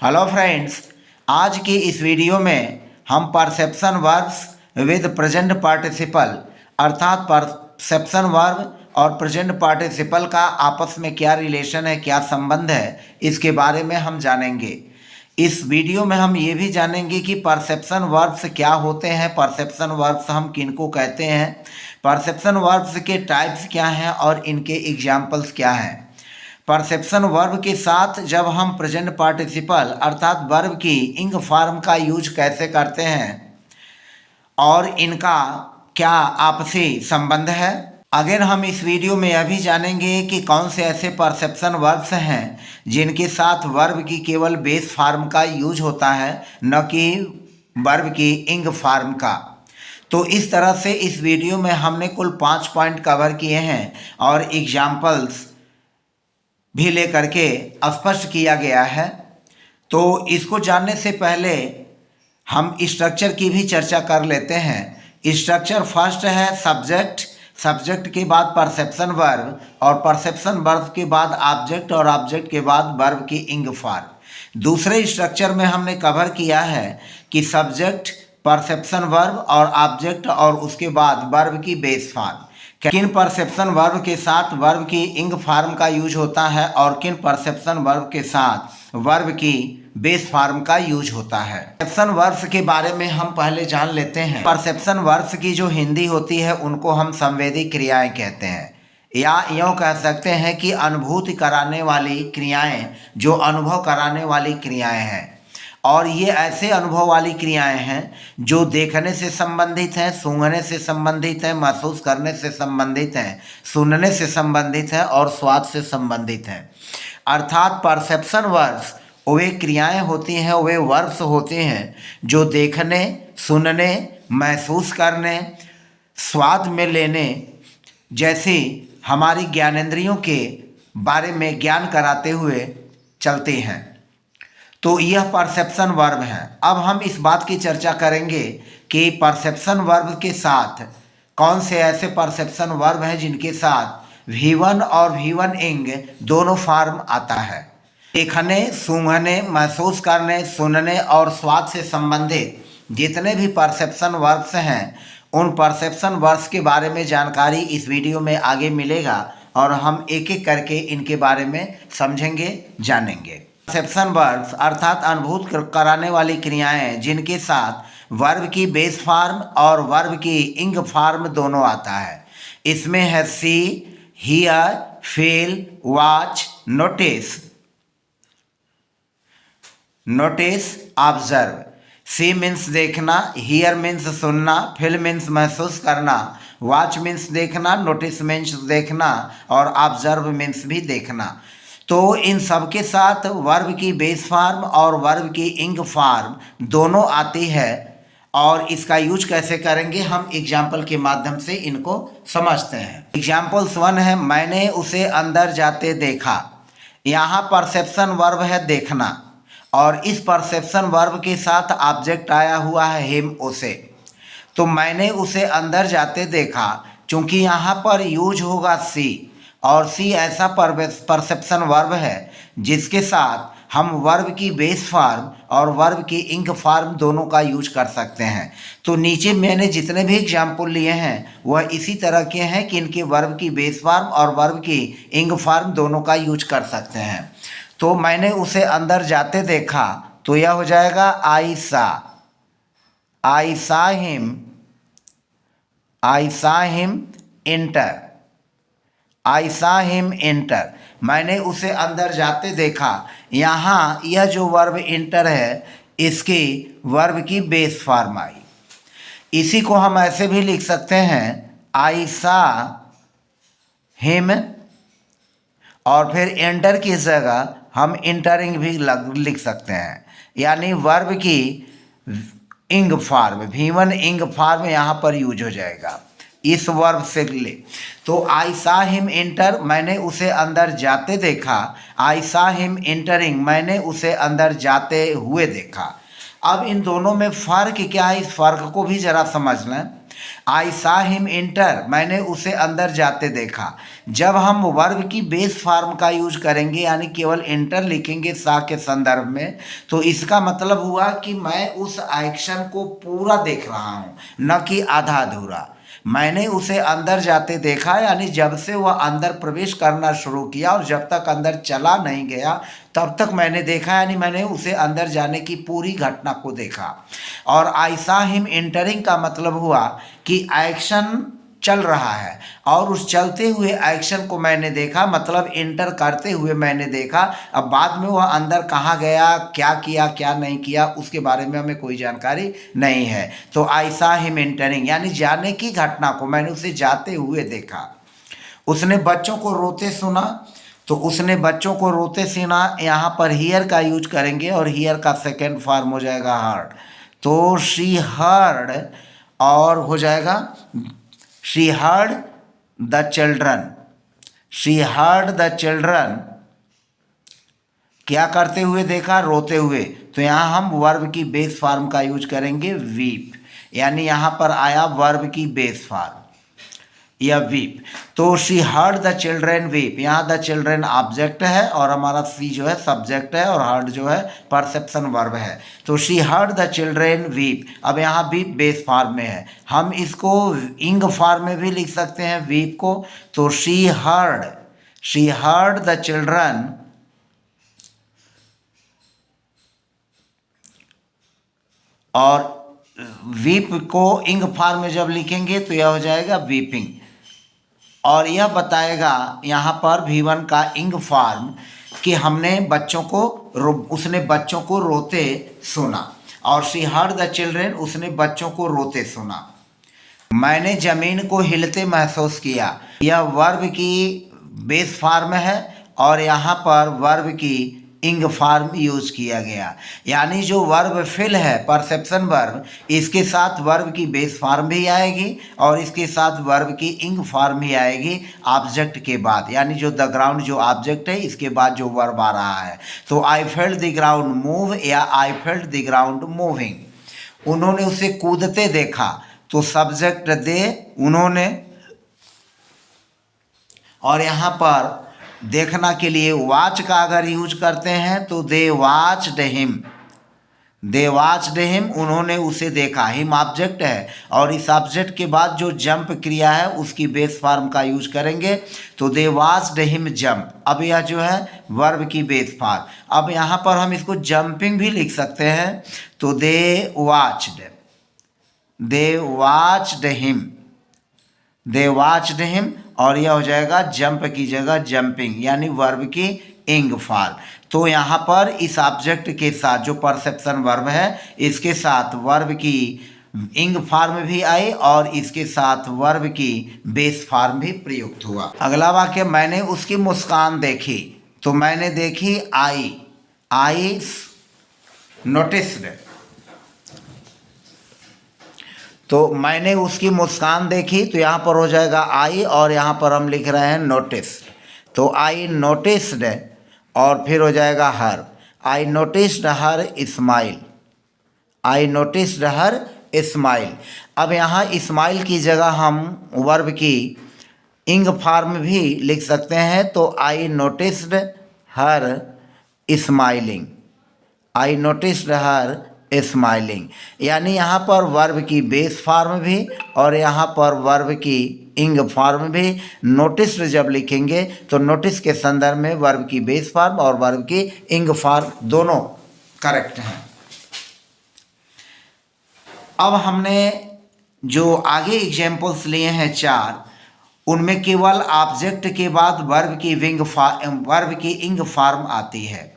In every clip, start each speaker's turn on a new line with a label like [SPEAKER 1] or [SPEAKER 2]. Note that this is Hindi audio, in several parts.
[SPEAKER 1] हेलो फ्रेंड्स, आज की इस वीडियो में हम perception verbs with present participle अर्थात परसेप्शन वर्ब और प्रेजेंट पार्टिसिपल का आपस में क्या रिलेशन है, क्या संबंध है, इसके बारे में हम जानेंगे। इस वीडियो में हम ये भी जानेंगे कि परसेप्शन वर्ब्स क्या होते हैं, परसेप्शन वर्ब्स हम किनको कहते हैं, परसेप्शन वर्ब्स के टाइप्स क्या हैं और इनके एग्जाम्पल्स क्या हैं। परसेप्शन वर्ब के साथ जब हम प्रेजेंट पार्टिसिपल अर्थात वर्ब की इंग फॉर्म का यूज कैसे करते हैं और इनका क्या आपसी संबंध है। अगर हम इस वीडियो में यह भी जानेंगे कि कौन से ऐसे परसेप्शन वर्ब्स हैं जिनके साथ वर्ब की केवल बेस फॉर्म का यूज होता है, न कि वर्ब की इंग फॉर्म का। तो इस तरह से इस वीडियो में हमने कुल 5 पॉइंट कवर किए हैं और एग्जाम्पल्स भी लेकर के स्पष्ट किया गया है। तो इसको जानने से पहले हम स्ट्रक्चर की भी चर्चा कर लेते हैं। स्ट्रक्चर फर्स्ट है सब्जेक्ट, सब्जेक्ट के बाद परसेप्शन वर्ब और परसेप्शन वर्ब के बाद ऑब्जेक्ट और ऑब्जेक्ट के बाद वर्ब की इंग फॉर्म। दूसरे स्ट्रक्चर में हमने कवर किया है कि सब्जेक्ट, परसेप्शन वर्ब और ऑब्जेक्ट और उसके बाद वर्ब की बेस फॉर्म। किन परसेप्शन वर्ब के साथ वर्ब की इंग फॉर्म का यूज होता है और किन परसेप्शन वर्ब के साथ वर्ब की बेस फॉर्म का यूज होता है। परसेप्शन वर्ब्स के बारे में हम पहले जान लेते हैं। परसेप्शन वर्ब्स की जो हिंदी होती है उनको हम संवेदी क्रियाएं कहते हैं, या यूँ कह सकते हैं कि अनुभूति कराने वाली क्रियाएं, जो अनुभव कराने वाली क्रियाएं हैं। और ये ऐसे अनुभव वाली क्रियाएं हैं जो देखने से संबंधित हैं, सूंघने से संबंधित हैं, महसूस करने से संबंधित हैं, सुनने से संबंधित हैं और स्वाद से संबंधित हैं। अर्थात परसेप्शन वर्ब्स वे क्रियाएं होती हैं, वे वर्ब्स होते हैं जो देखने, सुनने, महसूस करने, स्वाद में लेने जैसी हमारी ज्ञानेंद्रियों के बारे में ज्ञान कराते हुए चलती हैं। तो यह परसेप्शन वर्ब है। अब हम इस बात की चर्चा करेंगे कि परसेप्शन वर्ब के साथ कौन से ऐसे परसेप्शन वर्ब हैं जिनके साथ V1 और V1 इंग दोनों फॉर्म आता है। देखने, सूंघने, महसूस करने, सुनने और स्वाद से संबंधित जितने भी परसेप्शन वर्ब्स हैं, उन परसेप्शन वर्ब्स के बारे में जानकारी इस वीडियो में आगे मिलेगा और हम एक एक करके इनके बारे में समझेंगे, जानेंगे। परसेप्शन वर्ब्स अर्थात अनुभूत कराने वाली क्रियाएं जिनके साथ वर्ब की बेस फॉर्म और वर्ब की इंग फॉर्म दोनों आता है। इसमें है see, hear, feel, watch, notice, observe. See means देखना, हियर मीन्स सुनना, फील मीन्स महसूस करना, वॉच मीन्स देखना, नोटिस मीन्स देखना और ऑब्जर्व मीन्स भी देखना। तो इन सब के साथ वर्ब की बेस फॉर्म और वर्ब की इंग फॉर्म दोनों आती है। और इसका यूज कैसे करेंगे हम एग्जाम्पल के माध्यम से इनको समझते हैं। एग्जाम्पल्स 1 है, मैंने उसे अंदर जाते देखा। यहाँ परसेप्शन वर्ब है देखना और इस परसेप्शन वर्ब के साथ ऑब्जेक्ट आया हुआ है हिम, उसे। तो मैंने उसे अंदर जाते देखा, चूँकि यहाँ पर यूज होगा सी और सी ऐसा परसेप्शन वर्ब है जिसके साथ हम वर्ब की बेस फॉर्म और वर्ब की इंग फॉर्म दोनों का यूज कर सकते हैं। तो नीचे मैंने जितने भी एग्जाम्पल लिए हैं वह इसी तरह के हैं कि इनके वर्ब की बेस फॉर्म और वर्ब की इंग फॉर्म दोनों का यूज कर सकते हैं। तो मैंने उसे अंदर जाते देखा, तो यह हो जाएगा आई सा हिम एंटर। आई सा हिम एंटर, मैंने उसे अंदर जाते देखा। यहाँ यह जो वर्ब एंटर है इसकी वर्ब की बेस फॉर्म आई। इसी को हम ऐसे भी लिख सकते हैं, आई सा हिम, और फिर एंटर की जगह हम एंटरिंग भी लिख सकते हैं। यानी वर्ब की इंग फॉर्म, V1 इंग फॉर्म यहाँ पर यूज हो जाएगा इस वर्ब से ले। तो आई सा हिम एंटर, मैंने उसे अंदर जाते देखा। आई सा हिम एंटरिंग, मैंने उसे अंदर जाते हुए देखा। अब इन दोनों में फ़र्क क्या है, इस फ़र्क को भी ज़रा समझ लें। आई सा हिम इंटर, मैंने उसे अंदर जाते देखा। जब हम वर्ब की बेस फॉर्म का यूज करेंगे यानी केवल इंटर लिखेंगे सा के संदर्भ में, तो इसका मतलब हुआ कि मैं उस एक्शन को पूरा देख रहा हूँ, न कि आधा अधूरा। मैंने उसे अंदर जाते देखा यानी जब से वह अंदर प्रवेश करना शुरू किया और जब तक अंदर चला नहीं गया तब तक मैंने देखा, यानी मैंने उसे अंदर जाने की पूरी घटना को देखा। और आई सा हिम एंटरिंग का मतलब हुआ कि एक्शन चल रहा है और उस चलते हुए एक्शन को मैंने देखा, मतलब एंटर करते हुए मैंने देखा। अब बाद में वह अंदर कहाँ गया, क्या किया, क्या नहीं किया, उसके बारे में हमें कोई जानकारी नहीं है। तो आई सा हिम एंटरिंग यानी जाने की घटना को मैंने उसे जाते हुए देखा। उसने बच्चों को रोते सुना, तो उसने बच्चों को रोते सुना, यहाँ पर हियर का यूज करेंगे और हियर का सेकेंड फॉर्म हो जाएगा हर्ड। तो शी हर्ड और हो जाएगा she heard the children. She heard the children क्या करते हुए देखा, रोते हुए। तो यहाँ हम वर्ब की बेस फॉर्म का यूज करेंगे वीप, यानी यहाँ पर आया वर्ब की बेस फॉर्म या वीप। तो she heard the children weep, यहाँ द चिल्ड्रेन ऑब्जेक्ट है और हमारा सी जो है सब्जेक्ट है और हर्ड जो है परसेप्शन वर्ब है। तो she heard the children weep, अब यहाँ वीप बेस फॉर्म में है, हम इसको इंग फॉर्म में भी लिख सकते हैं वीप को। तो शी हर्ड द चिल्ड्रन और वीप को इंग फॉर्म में जब लिखेंगे तो यह हो जाएगा वीपिंग। और यह बताएगा यहाँ पर V1 का इंग फॉर्म कि हमने बच्चों को उसने बच्चों को रोते सुना, और शी हर्ड द चिल्ड्रेन उसने बच्चों को रोते सुना। मैंने ज़मीन को हिलते महसूस किया, यह वर्ब की बेस फॉर्म है और यहाँ पर वर्ब की इंग फॉर्म यूज किया गया, यानी जो वर्ब फिल है परसेप्शन वर्ब, इसके साथ वर्ब की बेस फॉर्म भी आएगी और इसके साथ वर्ब की इंग फॉर्म भी आएगी ऑब्जेक्ट के बाद, यानी जो द ग्राउंड जो ऑब्जेक्ट है इसके बाद जो वर्ब आ रहा है। तो I felt the ground move या I felt the ground moving, उन्होंने उसे कूदते देखा, तो सब्जेक्ट दे उन्होंने, और यहाँ पर देखना के लिए वाच का अगर यूज करते हैं तो दे वाच्ड हिम, दे वाच्ड हिम उन्होंने उसे देखा, हिम ऑब्जेक्ट है और इस ऑब्जेक्ट के बाद जो जंप क्रिया है उसकी बेस फॉर्म का यूज करेंगे। तो दे वाच्ड हिम जंप, अब यह जो है वर्ब की बेस फॉर्म। अब यहाँ पर हम इसको जंपिंग भी लिख सकते हैं, तो दे वाच्ड हिम और यह हो जाएगा जंप की जगह जंपिंग, यानी वर्ब की इंग फॉर्म। तो यहाँ पर इस ऑब्जेक्ट के साथ जो परसेप्शन वर्ब है इसके साथ वर्ब की इंग फॉर्म भी आई और इसके साथ वर्ब की बेस फॉर्म भी प्रयुक्त हुआ। अगला वाक्य, मैंने उसकी मुस्कान देखी, तो मैंने देखी आई नोटिस्ड, तो मैंने उसकी मुस्कान देखी, तो यहाँ पर हो जाएगा आई और यहाँ पर हम लिख रहे हैं नोटिस, तो आई नोटिस्ड और फिर हो जाएगा her, I noticed her smile, I noticed her smile. अब यहाँ स्माइल की जगह हम वर्ब की इंग फॉर्म भी लिख सकते हैं, तो आई नोटिस्ड हर स्माइलिंग, आई नोटिस्ड हर स्माइलिंग, यानी यहाँ पर वर्ब की बेस फॉर्म भी और यहाँ पर वर्ब की इंग फॉर्म भी। नोटिस जब लिखेंगे तो नोटिस के संदर्भ में वर्ब की बेस फॉर्म और वर्ब की इंग फॉर्म दोनों करेक्ट हैं। अब हमने जो आगे एग्जाम्पल्स लिए हैं 4, उनमें केवल ऑब्जेक्ट के बाद वर्ब की इंग फॉर्म आती है।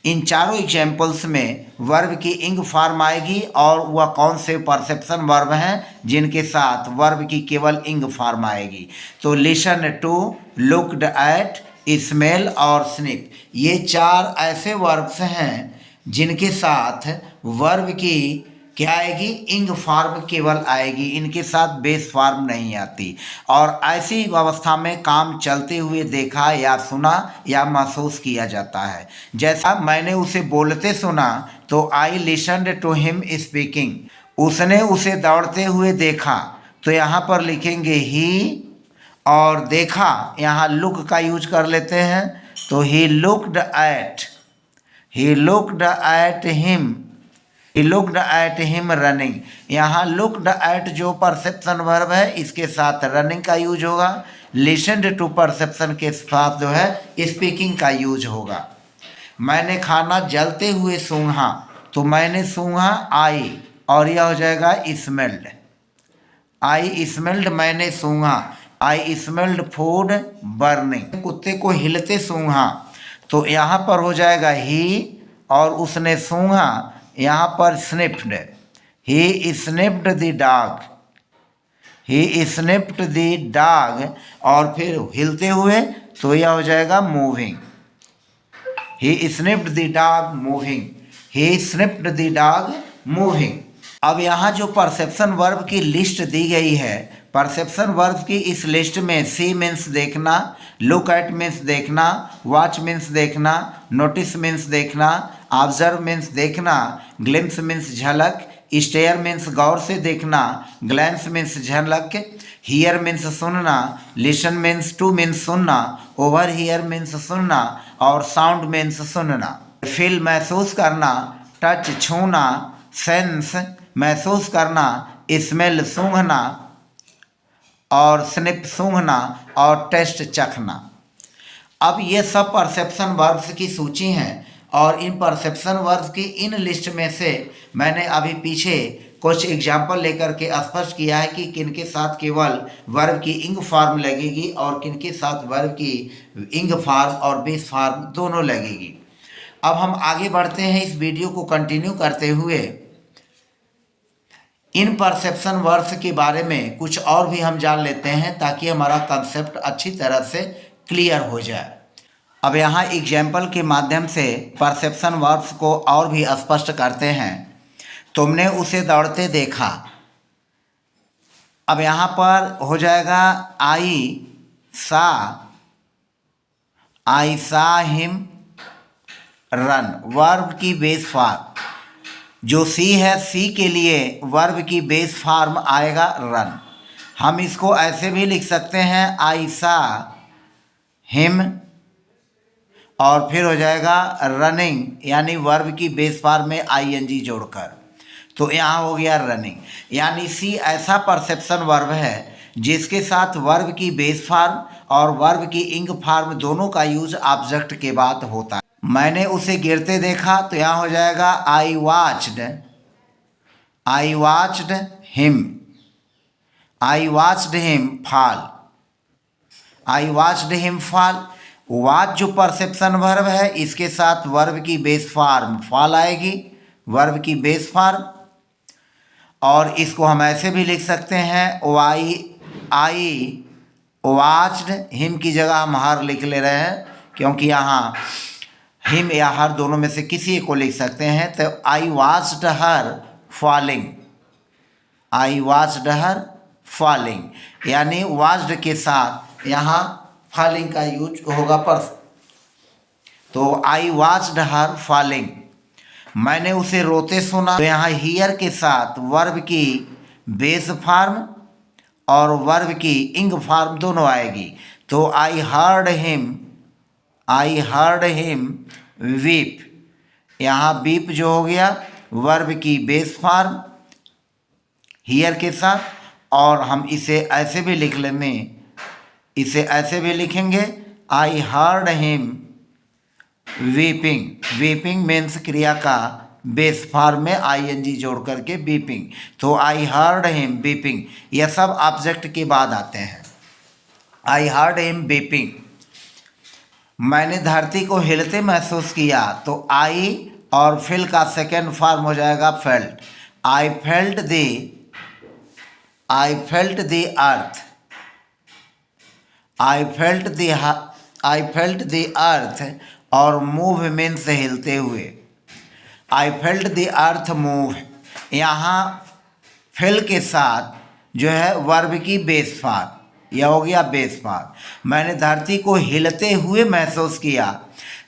[SPEAKER 1] इन चारों एग्जाम्पल्स में वर्ब की इंग फॉर्म आएगी और वह कौन से परसेप्शन वर्ब हैं जिनके साथ वर्ब की केवल इंग फॉर्म आएगी। तो listen to, looked at, smell और स्निफ, ये 4 ऐसे वर्ब्स हैं जिनके साथ वर्ब की क्या आएगी, इंग फॉर्म केवल आएगी, इनके साथ बेस फॉर्म नहीं आती। और ऐसी अवस्था में काम चलते हुए देखा या सुना या महसूस किया जाता है। जैसा मैंने उसे बोलते सुना, तो आई लिसन्ड टू हिम स्पीकिंग, उसने उसे दौड़ते हुए देखा, तो यहाँ पर लिखेंगे ही, और देखा यहाँ लुक का यूज कर लेते हैं, तो he looked at him, he looked at him running. यहाँ लुक्ड एट जो परसेप्शन वर्ब है इसके साथ रनिंग का यूज होगा, लिसनड टू परसेप्शन के साथ जो है स्पीकिंग का यूज होगा। मैंने खाना जलते हुए सूंघा, तो मैंने सूंघा आई, और यह हो जाएगा स्मेल्ड, आई स्मेल्ड मैंने सूंघा, आई स्मेल्ड फूड बर्निंग। कुत्ते को हिलते सूंघा, तो यहाँ पर हो जाएगा ही, और उसने सूंघा यहाँ पर sniffed, he sniffed the dog, he sniffed the dog, और फिर हिलते हुए तो यह हो जाएगा moving, he sniffed the dog moving, he sniffed the dog moving. अब यहाँ जो परसेप्शन वर्ब की लिस्ट दी गई है, परसेप्शन वर्ब की इस लिस्ट में सी मीन्स देखना, लुक एट मीन्स देखना, वॉच मीन्स देखना, नोटिस मीन्स देखना, ऑब्जर्व मीन्स देखना, ग्लिम्स मीन्स झलक, स्टेयर मीन्स गौर से देखना, ग्लैंस मीन्स झलक, हियर मीन्स सुनना, लिसन मीन्स टू मीन्स सुनना, ओवर हियर मीन्स सुनना, और साउंड मीन्स सुनना। फील महसूस करना, टच छूना, सेंस महसूस करना, स्मेल सूंघना, और स्निप सूंघना, और टेस्ट चखना। अब ये सब परसेप्शन वर्ब्स की सूची हैं, और इन परसेप्शन वर्ब्स की इन लिस्ट में से मैंने अभी पीछे कुछ एग्जाम्पल लेकर के स्पष्ट किया है कि किन के साथ केवल वर्ब की इंग फॉर्म लगेगी और किन के साथ वर्ब की इंग फॉर्म और बेस फॉर्म दोनों लगेगी। अब हम आगे बढ़ते हैं, इस वीडियो को कंटिन्यू करते हुए इन परसेप्शन वर्ब्स के बारे में कुछ और भी हम जान लेते हैं, ताकि हमारा कंसेप्ट अच्छी तरह से क्लियर हो जाए। अब यहाँ एग्जाम्पल के माध्यम से परसेप्शन वर्ब्स को और भी स्पष्ट करते हैं। तुमने उसे दौड़ते देखा। अब यहाँ पर हो जाएगा आई सा हिम रन, वर्ब की बेस फॉर्म जो सी है, सी के लिए वर्ब की बेस फॉर्म आएगा रन। हम इसको ऐसे भी लिख सकते हैं आई सा हिम, और फिर हो जाएगा रनिंग, यानी वर्ब की बेस फॉर्म में आईएनजी जोड़कर, तो यहाँ हो गया रनिंग। यानी सी ऐसा परसेप्शन वर्ब है जिसके साथ वर्ब की बेस फॉर्म और वर्ब की इंग फॉर्म दोनों का यूज ऑब्जेक्ट के बाद होता है। मैंने उसे गिरते देखा, तो यहाँ हो जाएगा आई वॉच्ड हिम, आई वॉच्ड हिम फॉल, आई वॉच्ड हिम फॉल। वॉच जो परसेप्शन वर्ब है इसके साथ वर्ब की बेस फॉर्म फॉल आएगी, वर्ब की बेस फॉर्म। और इसको हम ऐसे भी लिख सकते हैं आई वॉच्ड हिम की जगह हम हर लिख ले रहे हैं, क्योंकि यहाँ हिम या हर दोनों में से किसी को लिख सकते हैं। तो I watched her falling, I watched her falling, यानी वॉच्ड के साथ यहाँ फॉलिंग का यूज होगा पर, तो आई वॉच्ड हर फॉलिंग। मैंने उसे रोते सुना, तो यहाँ हियर के साथ वर्ब की बेस फॉर्म और वर्ब की इंग फॉर्म दोनों आएगी, तो आई हर्ड हिम वीप। यहाँ बीप जो हो गया वर्ब की बेस फॉर्म हियर के साथ, और हम इसे ऐसे भी लिख लेंगे, इसे ऐसे भी लिखेंगे I heard him weeping. Weeping means क्रिया का बेस फॉर्म में आईएनजी जोड़ करके वीपिंग, तो आई हर्ड हिम वीपिंग। यह सब ऑब्जेक्ट के बाद आते हैं। I heard him weeping. मैंने धरती को हिलते महसूस किया, तो आई और फिल का सेकेंड फॉर्म हो जाएगा felt. I felt the earth, I felt the earth, और मूव मीन्स हिलते हुए, आई फेल्ट द अर्थ मूव। यहाँ फिल के साथ जो है वर्ब की बेस फॉर्म, यह हो गया बेस फॉर्म। मैंने धरती को हिलते हुए महसूस किया।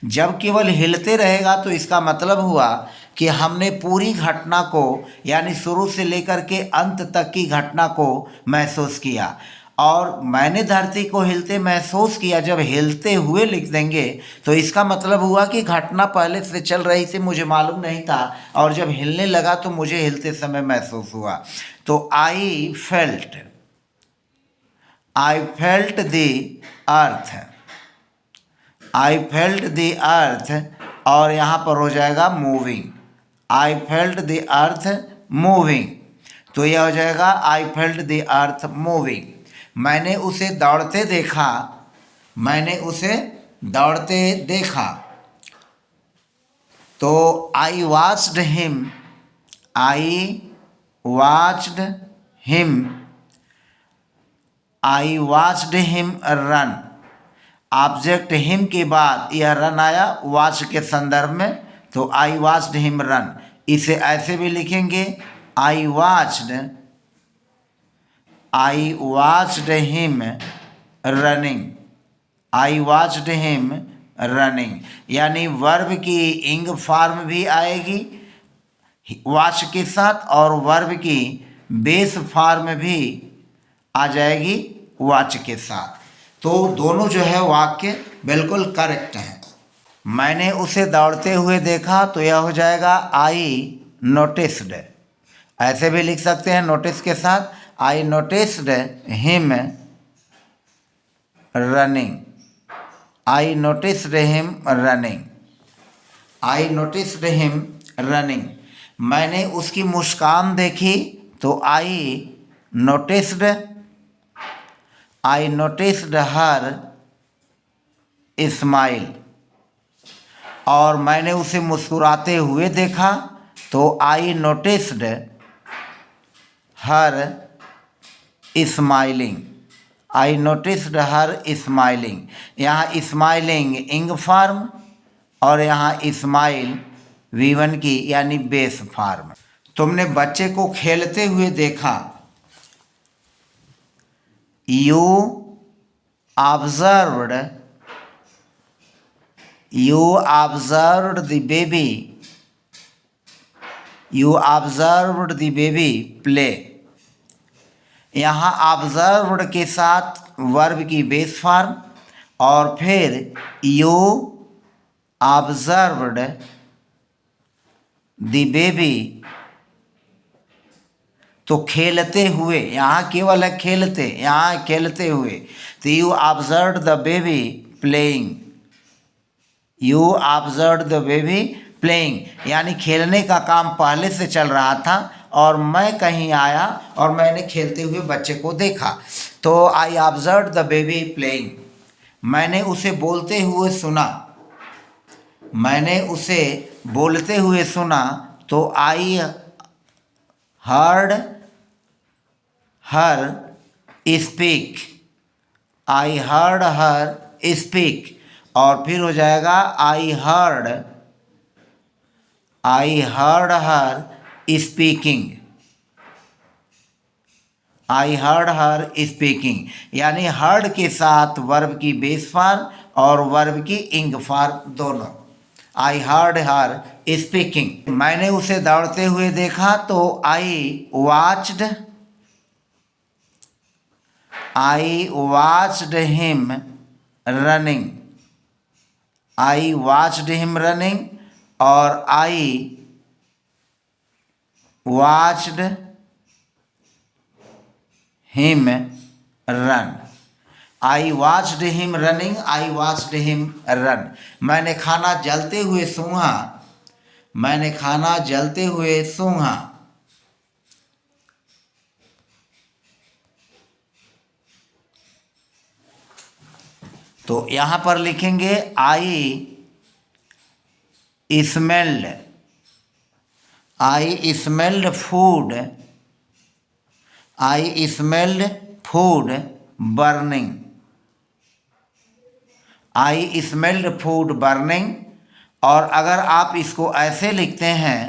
[SPEAKER 1] जब केवल हिलते रहेगा तो इसका मतलब हुआ कि हमने पूरी घटना को यानी शुरू से लेकर के अंत तक की घटना को महसूस किया। और मैंने धरती को हिलते महसूस किया, जब हिलते हुए लिख देंगे तो इसका मतलब हुआ कि घटना पहले से चल रही थी, मुझे मालूम नहीं था, और जब हिलने लगा तो मुझे हिलते समय महसूस हुआ। तो I felt the earth, I felt the earth, और यहाँ पर हो जाएगा moving, I felt the earth moving. तो यह हो जाएगा आई फेल्ट द अर्थ मूविंग। मैंने उसे दौड़ते देखा, मैंने उसे दौड़ते देखा। तो I watched him, I watched him, I watched him run. Object him के बाद यह रन आया वॉच के संदर्भ में, तो आई वॉच्ड हिम रन। इसे ऐसे भी लिखेंगे आई watched him running, I watched him running. यानी वर्ब की इंग फॉर्म भी आएगी वॉच के साथ, और वर्ब की बेस फॉर्म भी आ जाएगी वॉच के साथ। तो दोनों जो है वाक्य बिल्कुल करेक्ट हैं। मैंने उसे दौड़ते हुए देखा, तो यह हो जाएगा आई नोटिस्ड। ऐसे भी लिख सकते हैं नोटिस के साथ, I noticed him running, I noticed him running, I noticed him running. मैंने उसकी मुस्कान देखी, तो आई नोटिस्ड हर स्माइल। और मैंने उसे मुस्कुराते हुए देखा, तो आई नोटिस्ड हर स्माइलिंग, आई नोटिस्ड हर स्माइलिंग। यहाँ स्माइलिंग इंग फॉर्म और यहाँ स्माइल V1 की यानी बेस फॉर्म। तुमने बच्चे को खेलते हुए देखा, you observed the baby, you observed the baby play. यहाँ ऑब्जर्व्ड के साथ वर्ब की बेस फॉर्म, और फिर यू ऑब्जर्व्ड द बेबी, तो खेलते हुए, यहाँ केवल है खेलते, यहाँ खेलते हुए। तो you observed the baby playing, you observed the baby playing, यानी खेलने का काम पहले से चल रहा था और मैं कहीं आया और मैंने खेलते हुए बच्चे को देखा। तो आई ऑब्जर्व्ड द बेबी प्लेइंग। मैंने उसे बोलते हुए सुना, मैंने उसे बोलते हुए सुना, तो आई हर्ड हर स्पीक, आई हर्ड हर स्पीक। और फिर हो जाएगा आई हर्ड हर स्पीकिंग, आई हर्ड हर स्पीकिंग। यानी हर्ड के साथ वर्ब की बेस फॉर्म और वर्ब की इंग फॉर्म दोनों। I heard her speaking. मैंने उसे दौड़ते हुए देखा, तो I watched him running, I watched him running, और I watched him run, I watched him running, I watched him run. मैंने खाना जलते हुए सूंघा, मैंने खाना जलते हुए सूंघा। तो यहाँ पर लिखेंगे आई स्मेल्ड फूड, आई स्मेल्ड फूड बर्निंग, आई स्मेल्ड फूड बर्निंग। और अगर आप इसको ऐसे लिखते हैं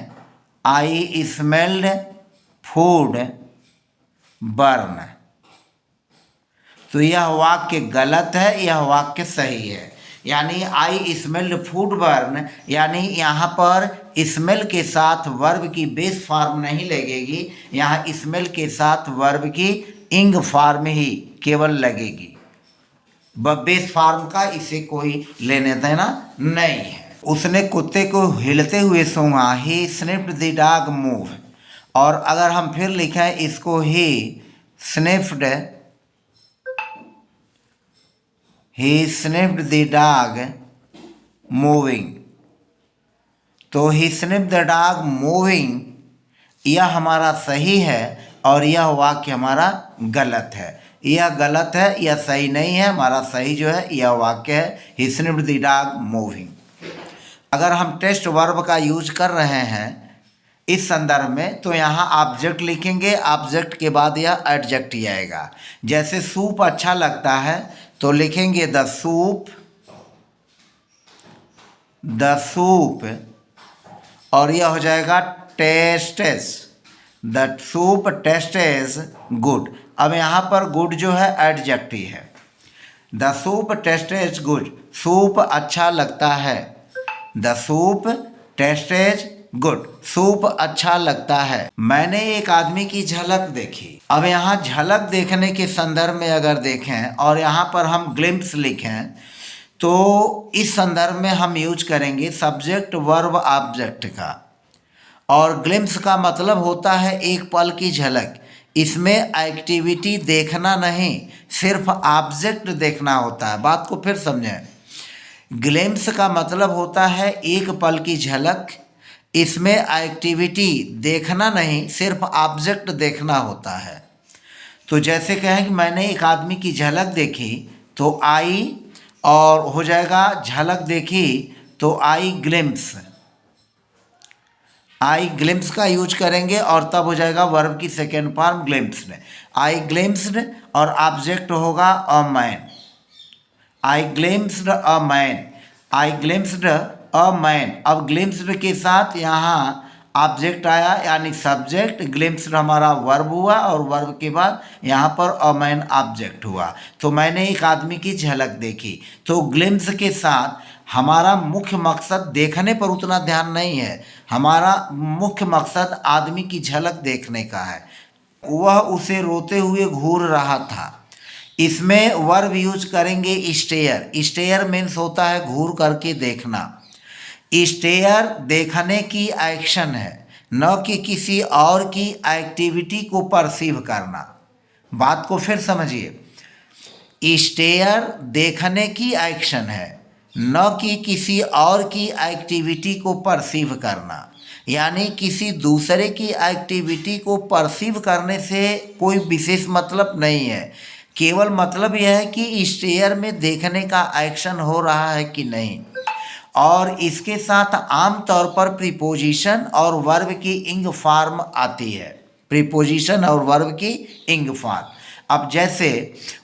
[SPEAKER 1] आई स्मेल्ड फूड बर्न, तो यह वाक्य गलत है, यह वाक्य सही है। यानी आई स्मेल्ड फूड बर्न, यानी यहाँ पर स्मेल के साथ वर्ब की बेस फॉर्म नहीं लगेगी, यहाँ स्मेल के साथ वर्ब की इंग फॉर्म ही केवल लगेगी। बेस फॉर्म का इसे कोई लेने देना नहीं है। उसने कुत्ते को हिलते हुए सूंघा, ही स्निफ्ड द डॉग मूव। और अगर हम फिर लिखें इसको, ही स्निफ्ड द डॉग मूविंग, तो ही स्निफ्ड द डॉग मूविंग यह हमारा सही है और यह वाक्य हमारा गलत है। यह गलत है, यह सही नहीं है। हमारा सही जो है यह वाक्य है, ही स्निफ्ड द डॉग मूविंग। अगर हम टेस्ट वर्ब का यूज कर रहे हैं इस संदर्भ में, तो यहाँ ऑब्जेक्ट लिखेंगे, ऑब्जेक्ट के बाद यह एडजेक्टिव आएगा। जैसे सूप अच्छा लगता है तो लिखेंगे द सूप, और यह हो जाएगा tastes, the soup tastes good. अब यहाँ पर गुड जो है एडजेक्टिव है। The soup tastes good, soup अच्छा लगता है। The soup tastes good, soup अच्छा लगता है। मैंने एक आदमी की झलक देखी। अब यहाँ झलक देखने के संदर्भ में अगर देखें और यहाँ पर हम ग्लिम्प्स लिखें, तो इस संदर्भ में हम यूज करेंगे सब्जेक्ट वर्ब ऑब्जेक्ट का। और ग्लिम्प्स का मतलब होता है एक पल की झलक। इसमें एक्टिविटी देखना नहीं, सिर्फ ऑब्जेक्ट देखना होता है। बात को फिर समझें। ग्लिम्प्स का मतलब होता है एक पल की झलक, इसमें एक्टिविटी देखना नहीं, सिर्फ ऑब्जेक्ट देखना होता है। तो जैसे कहें कि मैंने एक आदमी की झलक देखी, तो आई, और हो जाएगा झलक देखी तो आई ग्लिम्प्स, आई ग्लिम्प्स का यूज करेंगे और तब हो जाएगा वर्ब की सेकेंड फॉर्म ग्लिम्प्स्ड। आई ग्लिम्प्स्ड और ऑब्जेक्ट होगा a man. I glimpsed a man, I glimpsed a man. अब ग्लिम्प्स्ड के साथ यहाँ ऑब्जेक्ट आया, यानी सब्जेक्ट, ग्लिम्प्स्ड हमारा वर्ब हुआ और वर्ब के बाद यहाँ पर अ मैन ऑब्जेक्ट हुआ। तो मैंने एक आदमी की झलक देखी, तो ग्लिम्प्स के साथ हमारा मुख्य मकसद देखने पर उतना ध्यान नहीं है, हमारा मुख्य मकसद आदमी की झलक देखने का है। वह उसे रोते हुए घूर रहा था। इसमें वर्ब यूज करेंगे स्टेयर। स्टेयर मीन्स होता है घूर करके देखना। स्टेयर देखने की एक्शन है, न कि किसी और की एक्टिविटी को परसीव करना। बात को फिर समझिए। स्टेयर देखने की एक्शन है, न कि किसी और की एक्टिविटी को परसीव करना। यानी किसी दूसरे की एक्टिविटी को परसीव करने से कोई विशेष मतलब नहीं है, केवल मतलब यह है कि स्टेयर में देखने का एक्शन हो रहा है कि नहीं। और इसके साथ आम तौर पर प्रीपोजिशन और वर्ब की इंग फॉर्म आती है। प्रीपोजिशन और वर्ब की इंग फॉर्म। अब जैसे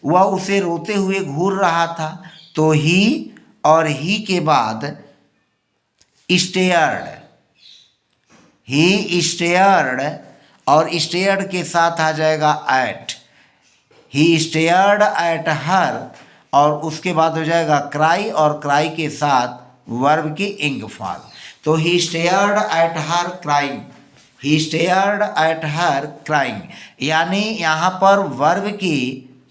[SPEAKER 1] वह उसे रोते हुए घूर रहा था, तो ही और ही के बाद स्टेयर्ड, ही स्टेयर्ड, और स्टेयर्ड के साथ आ जाएगा at, he stared at her, और उसके बाद हो जाएगा क्राई, और क्राई के साथ वर्ब की इंग फॉर्म। तो he stared at her crying, he stared at her crying, यानी यहाँ पर वर्ब की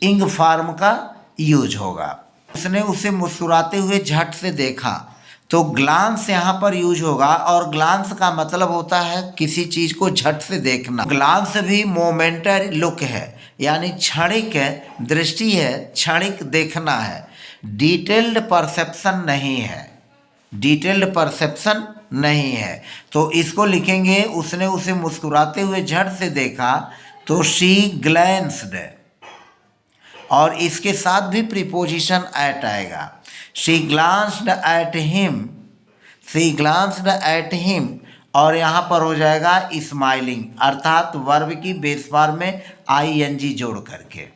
[SPEAKER 1] इंग फॉर्म का यूज होगा। उसने उसे मुस्कुराते हुए झट से देखा, तो ग्लांस यहाँ पर यूज होगा, और ग्लांस का मतलब होता है किसी चीज़ को झट से देखना। ग्लांस भी मोमेंटरी लुक है, यानी क्षणिक दृष्टि है, क्षणिक देखना है, डिटेल्ड परसेप्शन नहीं है, डिटेल्ड परसेप्शन नहीं है। तो इसको लिखेंगे, उसने उसे मुस्कुराते हुए झट से देखा, तो शी ग्लैंस्ड, और इसके साथ भी प्रीपोजिशन एट आएगा। She glanced at him, she glanced at him, और यहाँ पर हो जाएगा स्माइलिंग, अर्थात वर्ब की बेस फॉर्म में आईएनजी जोड़ करके।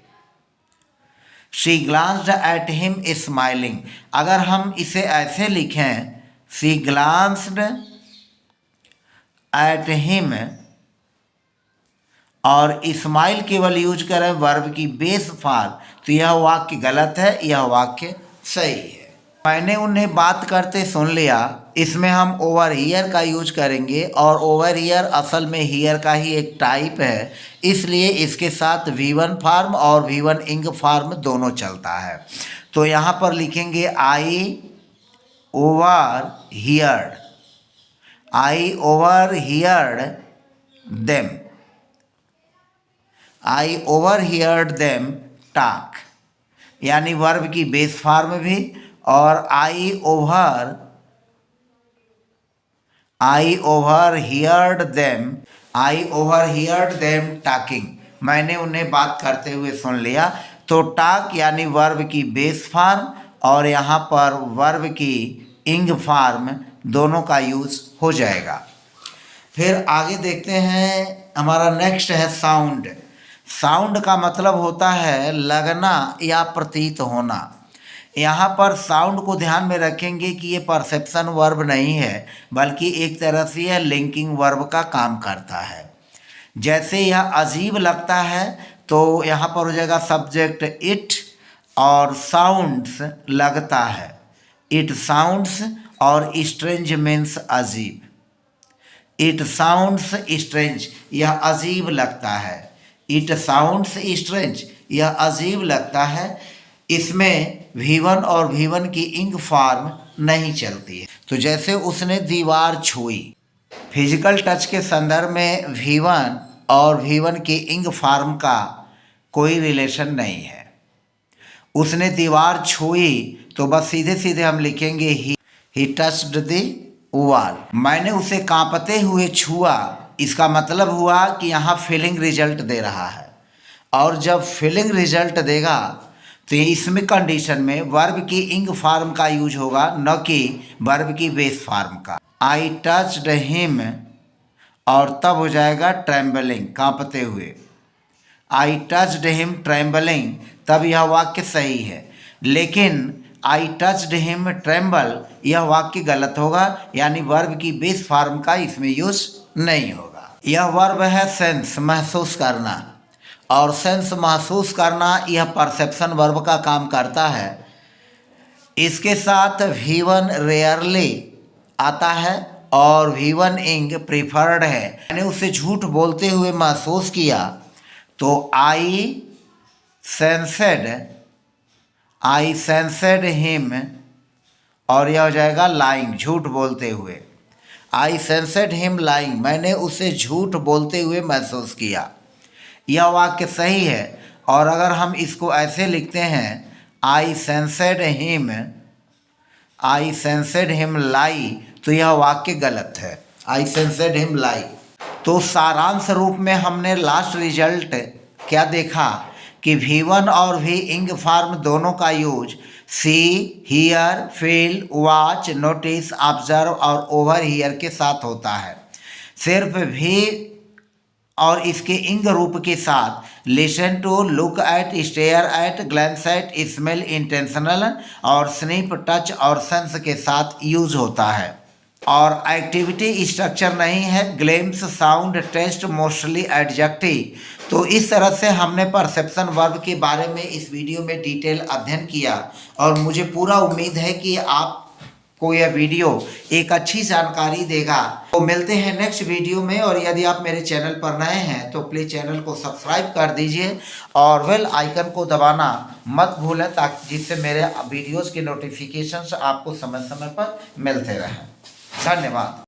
[SPEAKER 1] She glanced at him smiling. अगर हम इसे ऐसे लिखें, शी ग्लांस्ड एट हिम, और स्माइल केवल यूज करें वर्ब की बेस फॉर्म, तो यह वाक्य गलत है, यह वाक्य सही है। मैंने उन्हें बात करते सुन लिया। इसमें हम ओवर हियर का यूज करेंगे और ओवर हियर असल में हियर का ही एक टाइप है, इसलिए इसके साथ V1 फॉर्म और V1 इंग फॉर्म दोनों चलता है। तो यहाँ पर लिखेंगे आई ओवर हियर्ड, आई ओवर हियर्ड देम, आई ओवर हियर्ड देम टॉक, यानी वर्ब की बेस फॉर्म भी, और आई ओवर हियर्ड देम टॉकिंग, मैंने उन्हें बात करते हुए सुन लिया। तो टॉक यानी वर्ब की बेस फॉर्म और यहाँ पर वर्ब की इंग फॉर्म दोनों का यूज हो जाएगा। फिर आगे देखते हैं, हमारा नेक्स्ट है साउंड। साउंड का मतलब होता है लगना या प्रतीत होना। यहाँ पर साउंड को ध्यान में रखेंगे कि ये परसेप्शन वर्ब नहीं है, बल्कि एक तरह से यह लिंकिंग वर्ब का काम करता है। जैसे यह अजीब लगता है तो यहाँ पर हो जाएगा सब्जेक्ट इट, और साउंड्स लगता है, इट साउंड्स, और स्ट्रेंज मीन्स अजीब, इट साउंड्स स्ट्रेंज, यह अजीब लगता है, इट साउंड्स स्ट्रेंज, यह अजीब लगता है। इसमें V1 और V1 की इंग फॉर्म नहीं चलती है। तो जैसे उसने दीवार छुई, फिजिकल टच के संदर्भ में V1 और V1 की इंग फॉर्म का कोई रिलेशन नहीं है। उसने दीवार छुई तो बस सीधे सीधे हम लिखेंगे ही टच्ड द वॉल, मैंने उसे कांपते हुए छुआ, इसका मतलब हुआ कि यहाँ फीलिंग रिजल्ट दे रहा है, और जब फीलिंग रिजल्ट देगा तो इसमें कंडीशन में वर्ब की इंग फॉर्म का यूज होगा, न कि वर्ब की बेस फॉर्म का। आई टच्ड हिम, और तब हो जाएगा ट्रेम्बलिंग, कांपते हुए, आई टच्ड हिम ट्रेम्बलिंग, तब यह वाक्य सही है। लेकिन आई टच्ड हिम ट्रेम्बल, यह वाक्य गलत होगा, यानी वर्ब की बेस फॉर्म का इसमें यूज नहीं होगा। यह वर्ब है सेंस, महसूस करना, और सेंस महसूस करना यह परसेप्शन वर्ब का काम करता है। इसके साथ V1 रेयरली आता है और V1 इंग प्रीफर्ड है। मैंने उसे झूठ बोलते हुए महसूस किया तो आई सेंसेड हिम, और यह हो जाएगा लाइंग, झूठ बोलते हुए, आई सेंसेड हिम लाइंग, मैंने उसे झूठ बोलते हुए महसूस किया। यह वाक्य सही है। और अगर हम इसको ऐसे लिखते हैं आई सेंसेड हिम लाई, तो यह वाक्य गलत है, आई सेंसेड हिम लाई। तो सारांश रूप में हमने लास्ट रिजल्ट क्या देखा कि V1 और V इंग फॉर्म दोनों का use see, hear, feel, watch, notice, observe और ओवर हियर के साथ होता है। सिर्फ V और इसके इंग रूप के साथ listen to, look at, stare at, glance at, smell, intentional और स्निप, टच और सेंस के साथ यूज होता है। और एक्टिविटी स्ट्रक्चर नहीं है, ग्लेम्स, साउंड, टेस्ट, मोस्टली एडजेक्टिव। तो इस तरह से हमने परसेप्शन वर्ब के बारे में इस वीडियो में डिटेल अध्ययन किया, और मुझे पूरा उम्मीद है कि आपको यह वीडियो एक अच्छी जानकारी देगा। तो मिलते हैं नेक्स्ट वीडियो में, और यदि आप मेरे चैनल पर नए हैं तो प्लीज़ चैनल को सब्सक्राइब कर दीजिए और बेल आइकन को दबाना मत भूलें, ताकि जिससे मेरे वीडियोज़ के नोटिफिकेशंस आपको समय समय पर मिलते रहें। धन्यवाद।